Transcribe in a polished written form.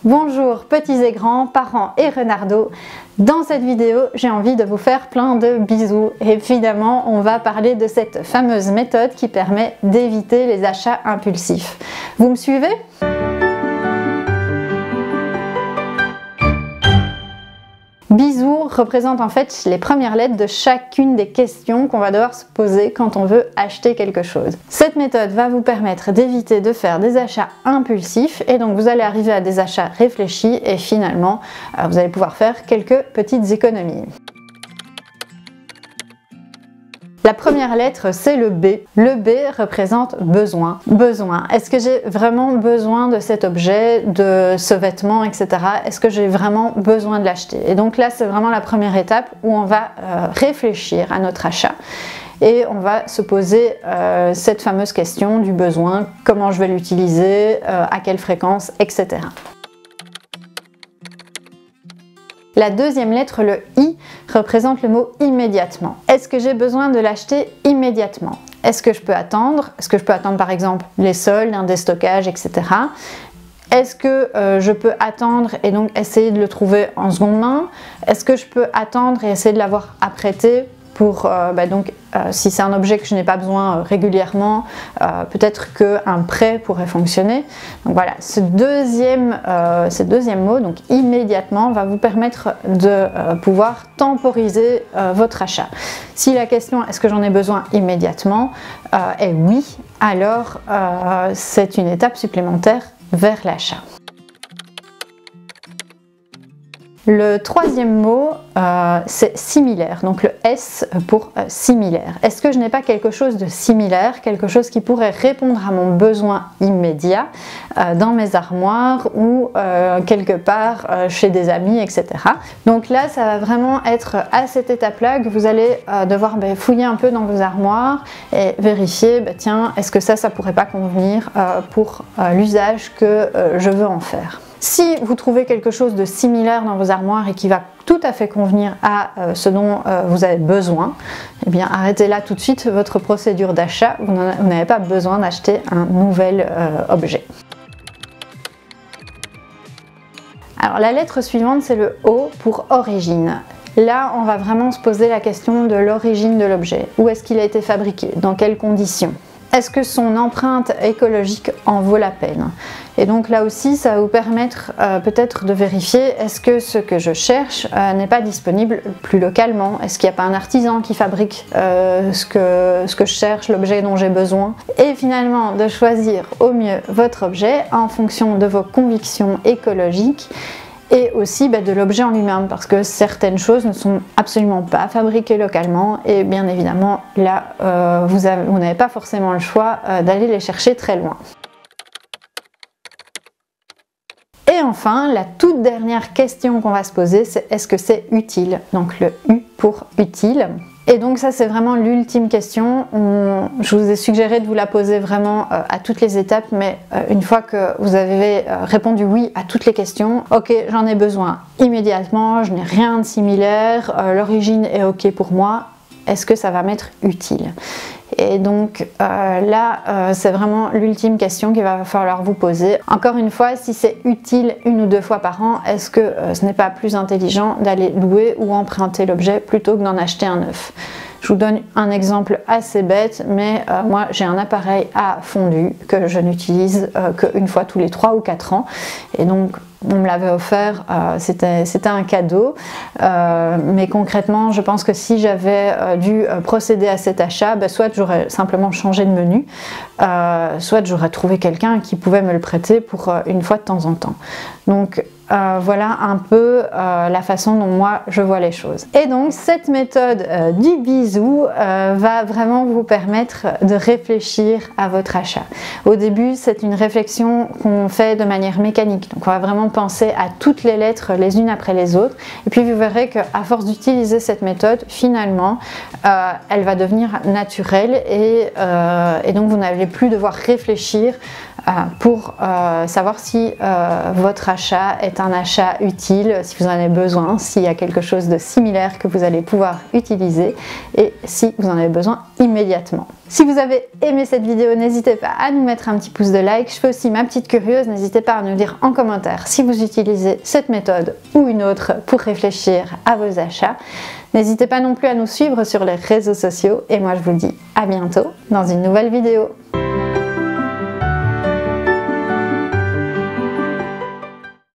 Bonjour petits et grands, parents et renardos. Dans cette vidéo, j'ai envie de vous faire plein de bisous. Évidemment, on va parler de cette fameuse méthode qui permet d'éviter les achats impulsifs. Vous me suivez ? Bisous représente en fait les premières lettres de chacune des questions qu'on va devoir se poser quand on veut acheter quelque chose. Cette méthode va vous permettre d'éviter de faire des achats impulsifs et donc vous allez arriver à des achats réfléchis et finalement vous allez pouvoir faire quelques petites économies. La première lettre, c'est le B. Le B représente besoin. Besoin. Est-ce que j'ai vraiment besoin de cet objet, de ce vêtement, etc. Est-ce que j'ai vraiment besoin de l'acheter? Et donc là, c'est vraiment la première étape où on va réfléchir à notre achat. Et on va se poser cette fameuse question du besoin, comment je vais l'utiliser, à quelle fréquence, etc. La deuxième lettre, le I, représente le mot immédiatement. Est-ce que j'ai besoin de l'acheter immédiatement? Est-ce que je peux attendre? Est-ce que je peux attendre par exemple les soldes, un déstockage, etc. Est-ce que je peux attendre et donc essayer de le trouver en seconde main? Est-ce que je peux attendre et essayer de l'avoir apprêté pour, si c'est un objet que je n'ai pas besoin régulièrement, peut-être qu'un prêt pourrait fonctionner. Donc voilà, ce deuxième mot, donc immédiatement, va vous permettre de pouvoir temporiser votre achat. Si la question est-ce que j'en ai besoin immédiatement est oui, alors c'est une étape supplémentaire vers l'achat. Le troisième mot, c'est similaire, donc le S pour similaire. Est-ce que je n'ai pas quelque chose de similaire, quelque chose qui pourrait répondre à mon besoin immédiat dans mes armoires ou quelque part chez des amis, etc. Donc là, ça va vraiment être à cette étape-là que vous allez devoir fouiller un peu dans vos armoires et vérifier, tiens, est-ce que ça pourrait pas convenir pour l'usage que je veux en faire. Si vous trouvez quelque chose de similaire dans vos armoires et qui va tout à fait convenir à ce dont vous avez besoin, eh bien arrêtez là tout de suite votre procédure d'achat, vous n'avez pas besoin d'acheter un nouvel objet. Alors la lettre suivante, c'est le O pour origine. Là, on va vraiment se poser la question de l'origine de l'objet. Où est-ce qu'il a été fabriqué? Dans quelles conditions? Est-ce que son empreinte écologique en vaut la peine? Et donc là aussi, ça va vous permettre peut-être de vérifier est-ce que ce que je cherche n'est pas disponible plus localement? Est-ce qu'il n'y a pas un artisan qui fabrique ce que je cherche, l'objet dont j'ai besoin? Et finalement, de choisir au mieux votre objet en fonction de vos convictions écologiques et aussi de l'objet en lui-même, parce que certaines choses ne sont absolument pas fabriquées localement et bien évidemment là vous n'avez pas forcément le choix d'aller les chercher très loin. Et enfin, la toute dernière question qu'on va se poser, c'est est-ce que c'est utile? Donc le U pour utile. Et donc ça, c'est vraiment l'ultime question. Je vous ai suggéré de vous la poser vraiment à toutes les étapes, mais une fois que vous avez répondu oui à toutes les questions, ok, j'en ai besoin immédiatement, je n'ai rien de similaire, l'origine est ok pour moi, est-ce que ça va m'être utile? Et donc là, c'est vraiment l'ultime question qu'il va falloir vous poser. Encore une fois, si c'est utile 1 ou 2 fois par an, est-ce que ce n'est pas plus intelligent d'aller louer ou emprunter l'objet plutôt que d'en acheter un neuf? Je vous donne un exemple assez bête, mais moi j'ai un appareil à fondu que je n'utilise qu'une fois tous les 3 ou 4 ans. Et donc on me l'avait offert, c'était un cadeau, mais concrètement je pense que si j'avais dû procéder à cet achat, soit j'aurais simplement changé de menu, soit j'aurais trouvé quelqu'un qui pouvait me le prêter pour une fois de temps en temps. Donc voilà un peu la façon dont moi je vois les choses. Et donc cette méthode du bisou va vraiment vous permettre de réfléchir à votre achat. Au début, c'est une réflexion qu'on fait de manière mécanique. Donc on va vraiment penser à toutes les lettres les unes après les autres. Et puis vous verrez qu'à force d'utiliser cette méthode, finalement, elle va devenir naturelle et donc vous n'allez plus devoir réfléchir pour savoir si votre achat est un achat utile, si vous en avez besoin, s'il y a quelque chose de similaire que vous allez pouvoir utiliser et si vous en avez besoin immédiatement. Si vous avez aimé cette vidéo, n'hésitez pas à nous mettre un petit pouce de like. Je fais aussi ma petite curieuse, n'hésitez pas à nous dire en commentaire si vous utilisez cette méthode ou une autre pour réfléchir à vos achats. N'hésitez pas non plus à nous suivre sur les réseaux sociaux et moi je vous dis à bientôt dans une nouvelle vidéo.